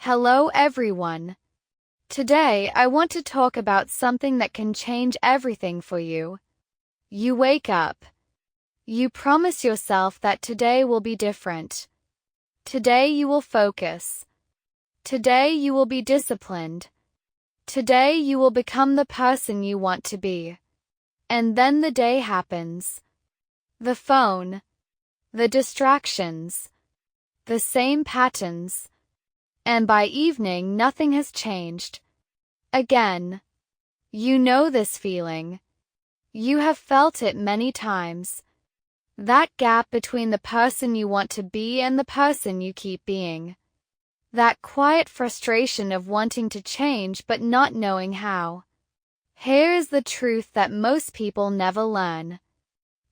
Hello everyone. Today I want to talk about something that can change everything for you. You wake up. You promise yourself that today will be different. Today you will focus. Today you will be disciplined. Today you will become the person you want to be. And then the day happens. The phone. The distractions. The same patterns. And by evening nothing has changed. Again. You know this feeling. You have felt it many times. That gap between the person you want to be and the person you keep being. That quiet frustration of wanting to change but not knowing how. Here is the truth that most people never learn.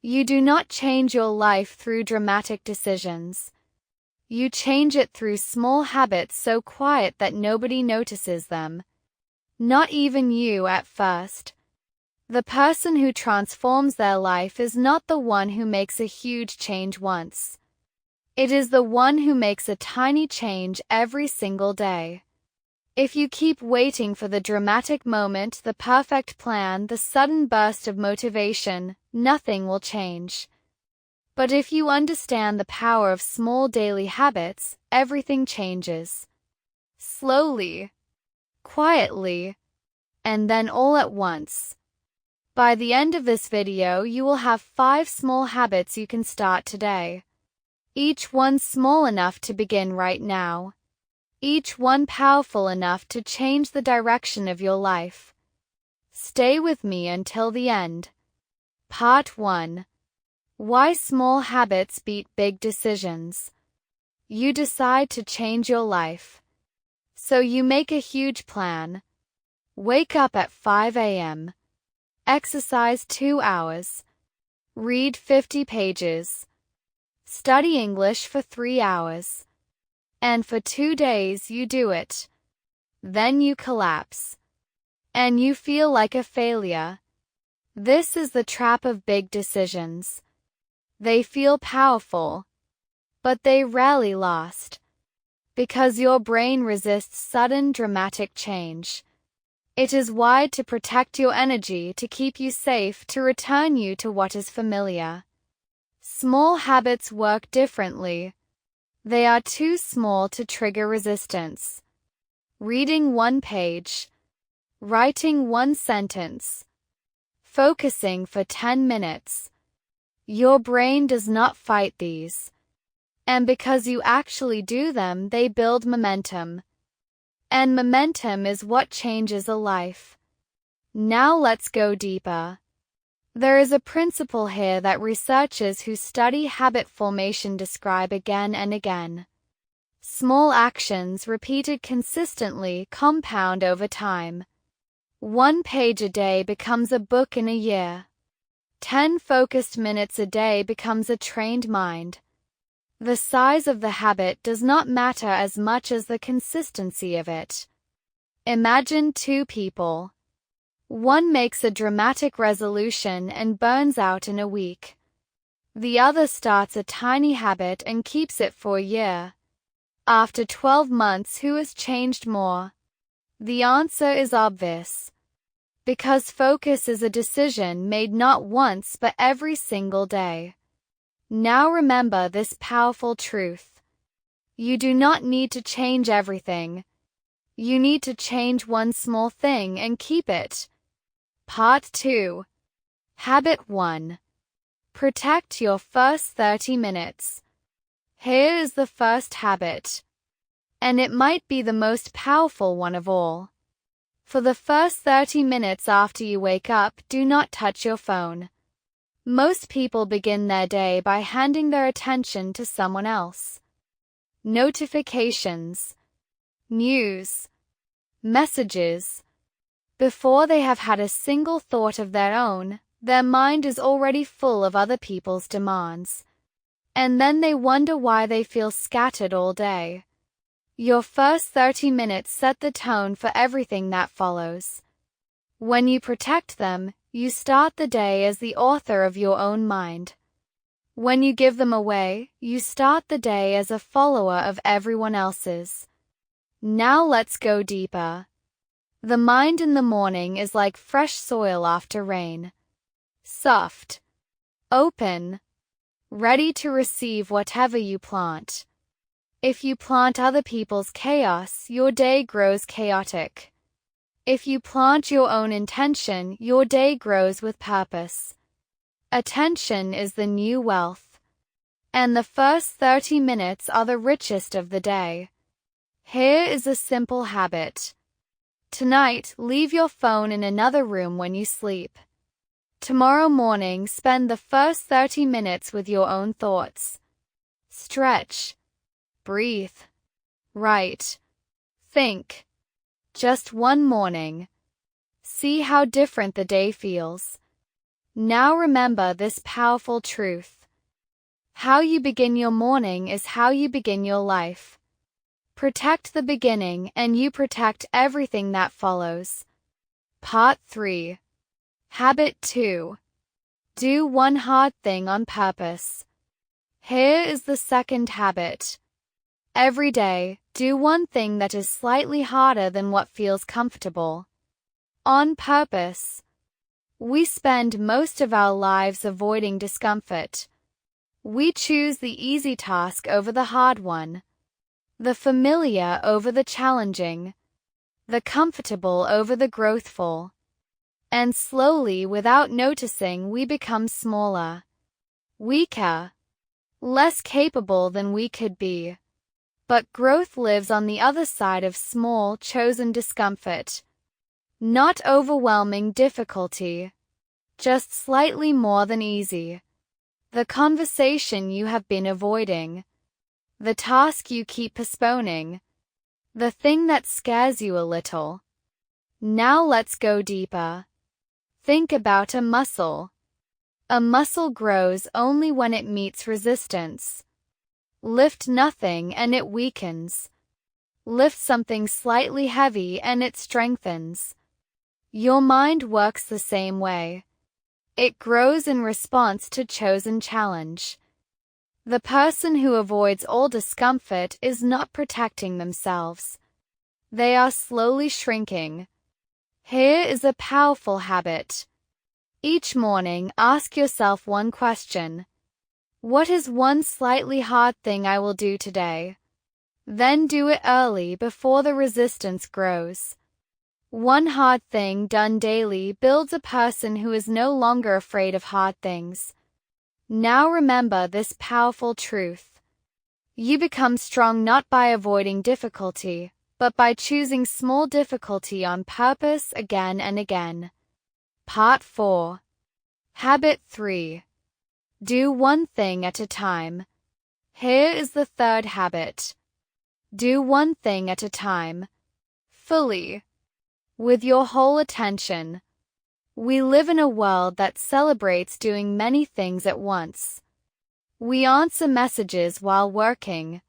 You do not change your life through dramatic decisions. You change it through small habits so quiet that nobody notices them. Not even you at first. The person who transforms their life is not the one who makes a huge change once. It is the one who makes a tiny change every single day. If you keep waiting for the dramatic moment, the perfect plan, the sudden burst of motivation, nothing will change. But if you understand the power of small daily habits, everything changes. Slowly, quietly, and then all at once. By the end of this video, you will have 5 small habits you can start today. Each one small enough to begin right now. Each one powerful enough to change the direction of your life. Stay with me until the end. Part 1. Why small habits beat big decisions. You decide to change your life. So you make a huge plan. Wake up at 5 a.m. Exercise 2 hours. Read 50 pages. Study English for 3 hours. And for 2 days you do it. Then you collapse. And you feel like a failure. This is the trap of big decisions. They feel powerful, but they rarely last. Because your brain resists sudden dramatic change. It is wired to protect your energy, to keep you safe, to return you to what is familiar. Small habits work differently. They are too small to trigger resistance. Reading 1 page. Writing 1 sentence. Focusing for 10 minutes. Your brain does not fight these. And because you actually do them, they build momentum. And momentum is what changes a life. Now let's go deeper. There is a principle here that researchers who study habit formation describe again and again. Small actions repeated consistently compound over time. 1 page a day becomes a book in a year. 10 focused minutes a day becomes a trained mind. The size of the habit does not matter as much as the consistency of it. Imagine 2 people. One makes a dramatic resolution and burns out in a week. The other starts a tiny habit and keeps it for a year. After 12 months, who has changed more? The answer is obvious. Because focus is a decision made not once but every single day. Now remember this powerful truth. You do not need to change everything. You need to change one small thing and keep it. Part 2. Habit 1. Protect your first 30 minutes. Here is the first habit. And it might be the most powerful one of all. For the first 30 minutes after you wake up, do not touch your phone. Most people begin their day by handing their attention to someone else. Notifications, news, messages. Before they have had a single thought of their own, their mind is already full of other people's demands. And then they wonder why they feel scattered all day. Your first 30 minutes set the tone for everything that follows. When you protect them, you start the day as the author of your own mind. When you give them away, you start the day as a follower of everyone else's. Now let's go deeper. The mind in the morning is like fresh soil after rain. Soft, open, ready to receive whatever you plant. If you plant other people's chaos, your day grows chaotic. If you plant your own intention, your day grows with purpose. Attention is the new wealth. And the first 30 minutes are the richest of the day. Here is a simple habit. Tonight, leave your phone in another room when you sleep. Tomorrow morning, spend the first 30 minutes with your own thoughts. Stretch. Breathe. Write. Think. Just one morning. See how different the day feels. Now remember this powerful truth. How you begin your morning is how you begin your life. Protect the beginning and you protect everything that follows. Part 3. Habit 2. Do one hard thing on purpose. Here is the second habit. Every day, do one thing that is slightly harder than what feels comfortable. On purpose. We spend most of our lives avoiding discomfort. We choose the easy task over the hard one, the familiar over the challenging, the comfortable over the growthful. And slowly, without noticing, we become smaller, weaker, less capable than we could be. But growth lives on the other side of small, chosen discomfort. Not overwhelming difficulty, just slightly more than easy. The conversation you have been avoiding, the task you keep postponing, the thing that scares you a little. Now let's go deeper. Think about a muscle. A muscle grows only when it meets resistance. Lift nothing and it weakens. Lift something slightly heavy and it strengthens. Your mind works the same way. It grows in response to chosen challenge. The person who avoids all discomfort is not protecting themselves. They are slowly shrinking. Here is a powerful habit. Each morning, ask yourself one question. What is one slightly hard thing I will do today? Then do it early before the resistance grows. One hard thing done daily builds a person who is no longer afraid of hard things. Now remember this powerful truth. You become strong not by avoiding difficulty, but by choosing small difficulty on purpose again and again. Part 4. Habit 3. Do one thing at a time. Here is the third habit. Do one thing at a time. Fully. With your whole attention. We live in a world that celebrates doing many things at once. We answer messages while working.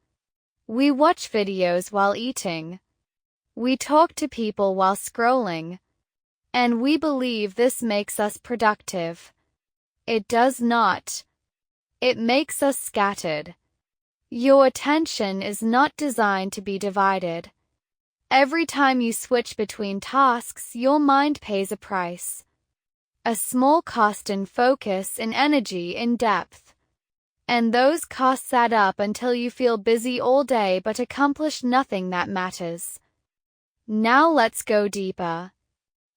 We watch videos while eating. We talk to people while scrolling. And we believe this makes us productive. It does not. It makes us scattered. Your attention is not designed to be divided. Every time you switch between tasks, your mind pays a price. A small cost in focus, in energy, in depth. And those costs add up until you feel busy all day but accomplish nothing that matters. Now let's go deeper.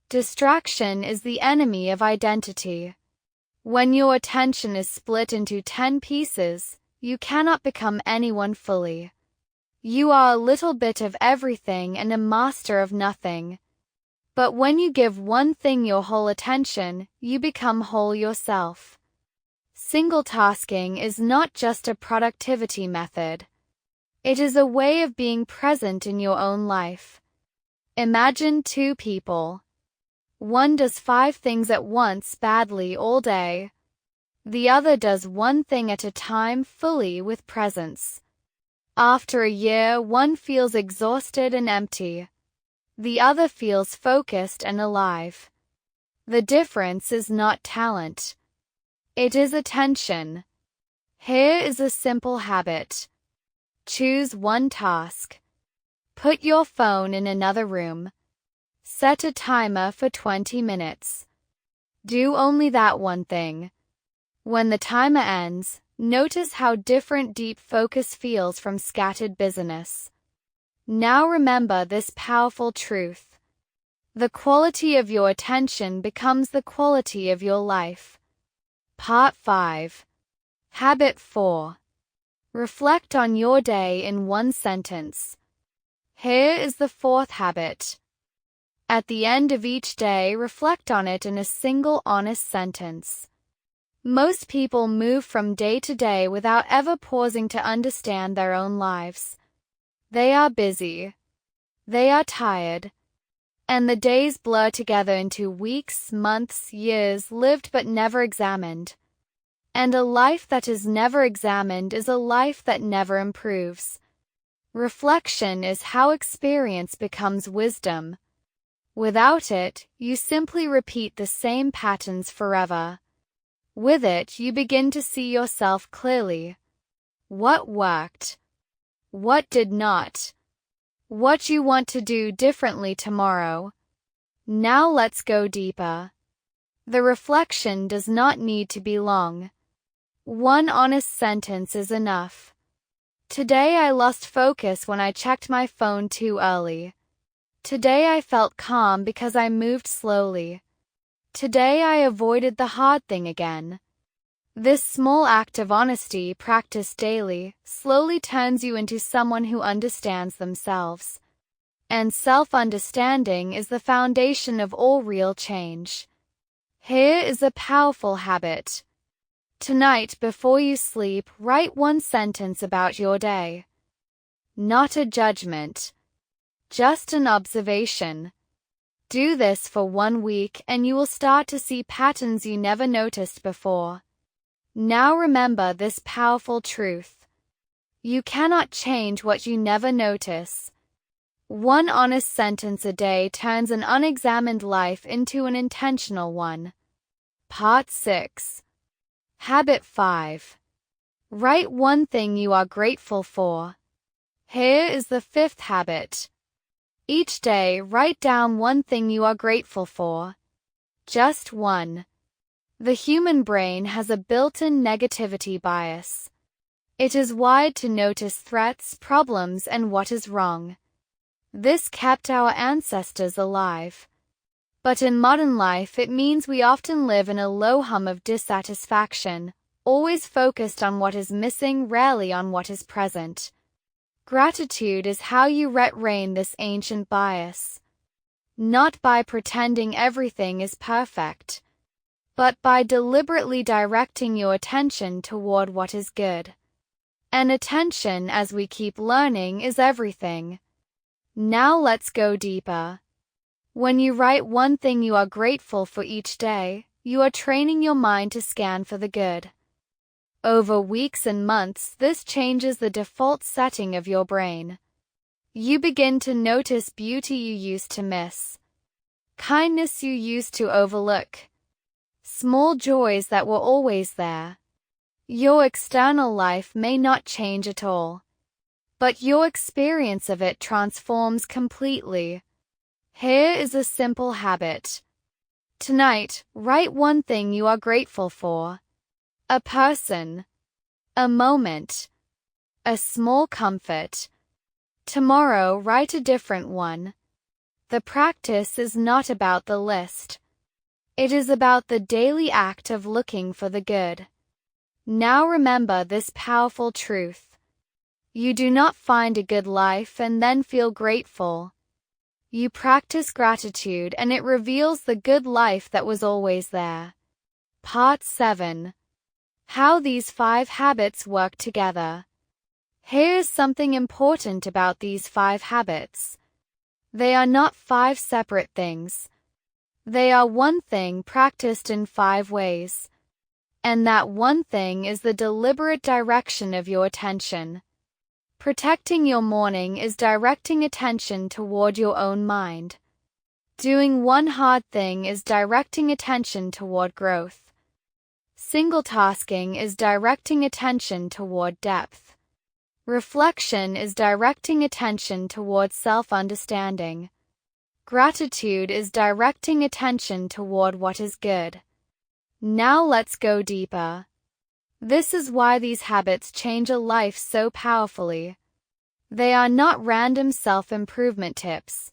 Distraction is the enemy of identity. When your attention is split into 10 pieces, you cannot become anyone fully. You are a little bit of everything and a master of nothing. But when you give one thing your whole attention, you become whole yourself. Single tasking is not just a productivity method. It is a way of being present in your own life. Imagine 2 people. One does 5 things at once badly all day. The other does one thing at a time fully with presence. After a year, one feels exhausted and empty. The other feels focused and alive. The difference is not talent. It is attention. Here is a simple habit. Choose one task. Put your phone in another room. Set a timer for 20 minutes. Do only that one thing. When the timer ends, notice how different deep focus feels from scattered busyness. Now remember this powerful truth. The quality of your attention becomes the quality of your life. Part 5. Habit 4. Reflect on your day in one sentence. Here is the fourth habit. At the end of each day, reflect on it in a single honest sentence. Most people move from day to day without ever pausing to understand their own lives. They are busy. They are tired. And the days blur together into weeks, months, years lived but never examined. And a life that is never examined is a life that never improves. Reflection is how experience becomes wisdom. Without it, you simply repeat the same patterns forever. With it, you begin to see yourself clearly. What worked? What did not? What you want to do differently tomorrow. Now let's go deeper. The reflection does not need to be long. One honest sentence is enough. Today I lost focus when I checked my phone too early. Today I felt calm because I moved slowly. Today I avoided the hard thing again. This small act of honesty, practiced daily, slowly turns you into someone who understands themselves. And self-understanding is the foundation of all real change. Here is a powerful habit. Tonight, before you sleep, write one sentence about your day. Not a judgment. Just an observation. Do this for 1 week and you will start to see patterns you never noticed before. Now remember this powerful truth. You cannot change what you never notice. One honest sentence a day turns an unexamined life into an intentional one. Part 6. Habit 5. Write one thing you are grateful for. Here is the fifth habit. Each day, write down one thing you are grateful for. Just one. The human brain has a built-in negativity bias. It is wired to notice threats, problems, and what is wrong. This kept our ancestors alive. But in modern life, it means we often live in a low hum of dissatisfaction, always focused on what is missing, rarely on what is present. Gratitude is how you retrain this ancient bias. Not by pretending everything is perfect, but by deliberately directing your attention toward what is good. And attention, as we keep learning, is everything. Now let's go deeper. When you write one thing you are grateful for each day, you are training your mind to scan for the good. Over weeks and months, this changes the default setting of your brain. You begin to notice beauty you used to miss, kindness you used to overlook, small joys that were always there. Your external life may not change at all, but your experience of it transforms completely. Here is a simple habit. Tonight, write one thing you are grateful for. A person, a moment, a small comfort. Tomorrow, write a different one. The practice is not about the list. It is about the daily act of looking for the good. Now remember this powerful truth. You do not find a good life and then feel grateful. You practice gratitude and it reveals the good life that was always there. Part 7. How these 5 habits work together. Here's something important about these 5 habits. They are not 5 separate things. They are one thing practiced in 5 ways. And that one thing is the deliberate direction of your attention. Protecting your morning is directing attention toward your own mind. Doing one hard thing is directing attention toward growth. Single tasking is directing attention toward depth. Reflection is directing attention towards self-understanding. Gratitude is directing attention toward what is good. Now let's go deeper. This is why these habits change a life so powerfully. They are not random self-improvement tips.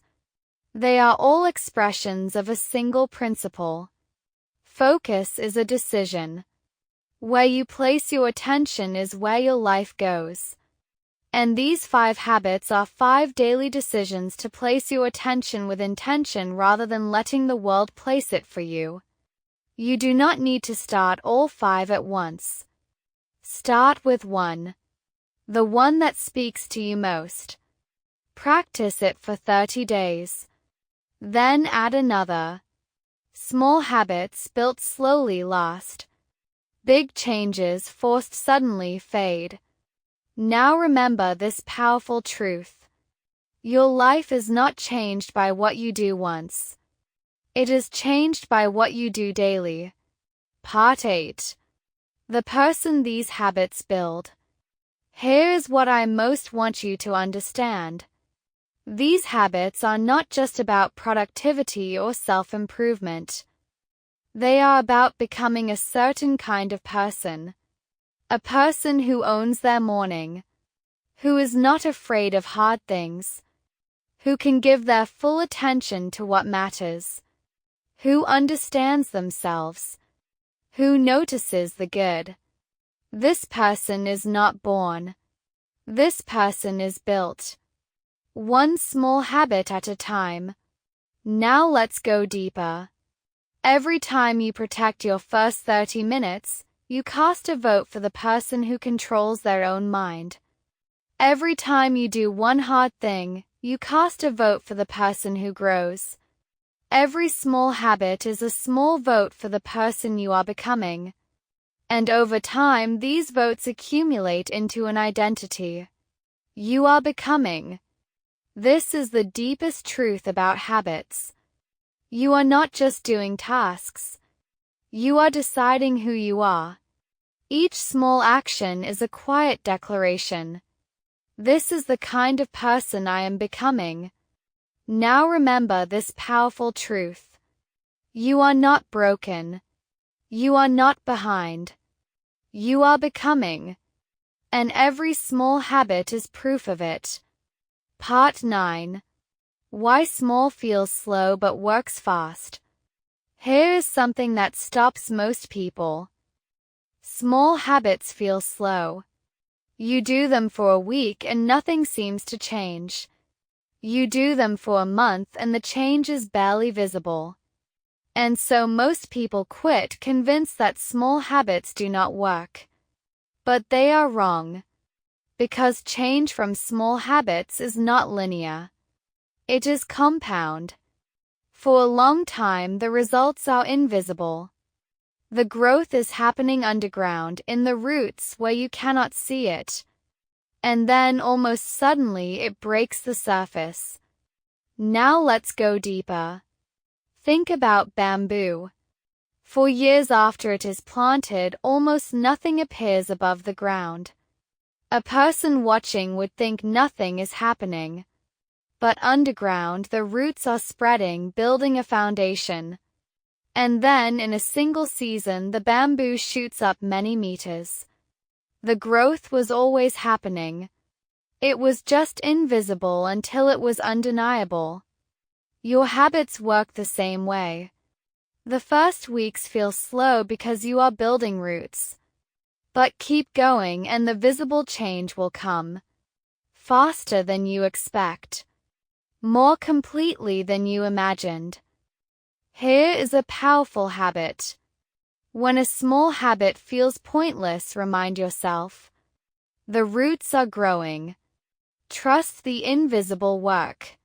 They are all expressions of a single principle. Focus is a decision. Where you place your attention is where your life goes. And these 5 habits are 5 daily decisions to place your attention with intention rather than letting the world place it for you. You do not need to start all 5 at once. Start with 1. The one that speaks to you most. Practice it for 30 days. Then add another. Small habits built slowly last. Big changes forced suddenly fade. Now remember this powerful truth. Your life is not changed by what you do once. It is changed by what you do daily. Part 8. The person these habits build. Here is what I most want you to understand. These habits are not just about productivity or self-improvement. They are about becoming a certain kind of person. A person who owns their morning, who is not afraid of hard things, who can give their full attention to what matters, who understands themselves, who notices the good. This person is not born. This person is built. One small habit at a time. Now let's go deeper. Every time you protect your first 30 minutes, you cast a vote for the person who controls their own mind. Every time you do one hard thing, you cast a vote for the person who grows. Every small habit is a small vote for the person you are becoming. And over time, these votes accumulate into an identity. You are becoming. This is the deepest truth about habits. You are not just doing tasks. You are deciding who you are. Each small action is a quiet declaration. This is the kind of person I am becoming. Now remember this powerful truth. You are not broken. You are not behind. You are becoming. And every small habit is proof of it. Part 9. Why small feels slow but works fast. Here is something that stops most people. Small habits feel slow. You do them for a week and nothing seems to change. You do them for a month and the change is barely visible. And so most people quit, convinced that small habits do not work. But they are wrong. Because change from small habits is not linear. It is compound. For a long time the results are invisible. The growth is happening underground in the roots where you cannot see it. And then almost suddenly it breaks the surface. Now let's go deeper. Think about bamboo. For years after it is planted, almost nothing appears above the ground. A person watching would think nothing is happening. But underground the roots are spreading, building a foundation. And then in a single season the bamboo shoots up many meters. The growth was always happening. It was just invisible until it was undeniable. Your habits work the same way. The first weeks feel slow because you are building roots. But keep going and the visible change will come. Faster than you expect. More completely than you imagined. Here is a powerful habit. When a small habit feels pointless, remind yourself. The roots are growing. Trust the invisible work.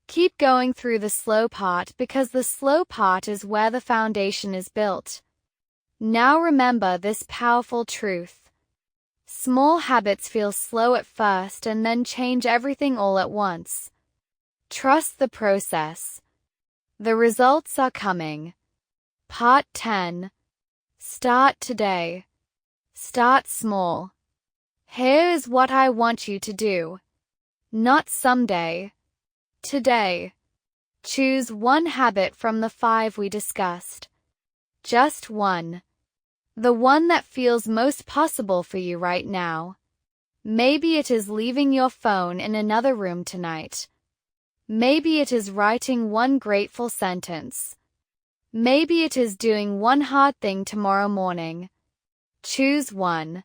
Keep going through the slow part because the slow part is where the foundation is built. Now remember this powerful truth. Small habits feel slow at first and then change everything all at once. Trust the process. The results are coming. Part 10. Start today. Start small. Here is what I want you to do. Not someday. Today. Choose one habit from the 5 we discussed. Just one. The one that feels most possible for you right now. Maybe it is leaving your phone in another room tonight. Maybe it is writing one grateful sentence. Maybe it is doing one hard thing tomorrow morning. Choose one.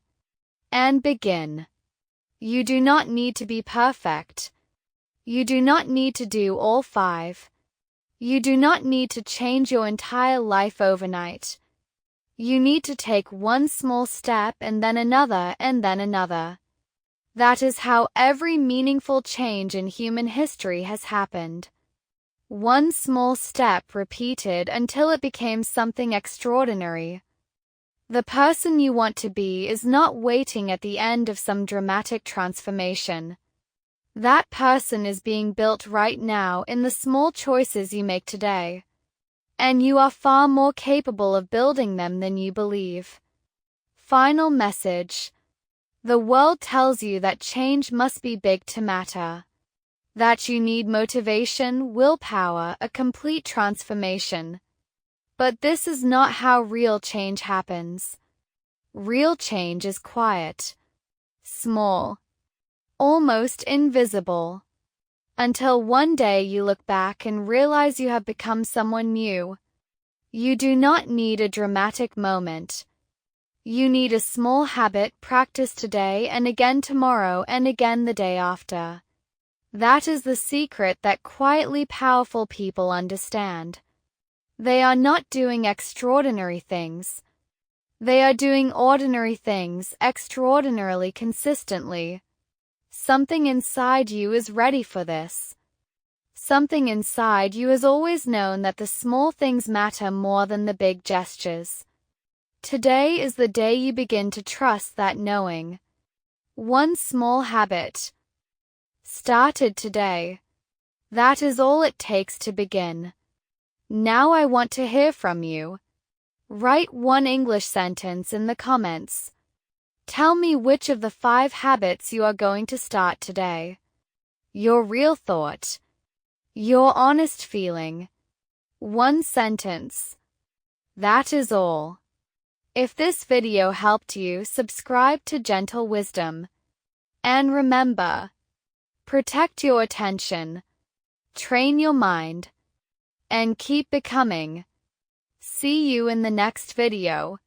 And begin. You do not need to be perfect. You do not need to do all 5. You do not need to change your entire life overnight. You need to take one small step and then another and then another. That is how every meaningful change in human history has happened. One small step repeated until it became something extraordinary. The person you want to be is not waiting at the end of some dramatic transformation. That person is being built right now in the small choices you make today. And you are far more capable of building them than you believe. Final message. The world tells you that change must be big to matter. That you need motivation, willpower, a complete transformation. But this is not how real change happens. Real change is quiet, small, almost invisible. Until one day you look back and realize you have become someone new. You do not need a dramatic moment. You need a small habit practiced today and again tomorrow and again the day after. That is the secret that quietly powerful people understand. They are not doing extraordinary things. They are doing ordinary things extraordinarily consistently. Something inside you is ready for this. Something inside you has always known that the small things matter more than the big gestures. Today is the day you begin to trust that knowing. One small habit. Started today. That is all it takes to begin. Now I want to hear from you. Write one English sentence in the comments. Tell me which of the 5 habits you are going to start today. Your real thought. Your honest feeling. One sentence. That is all. If this video helped you, subscribe to Gentle Wisdom. And remember, protect your attention, train your mind, and keep becoming. See you in the next video.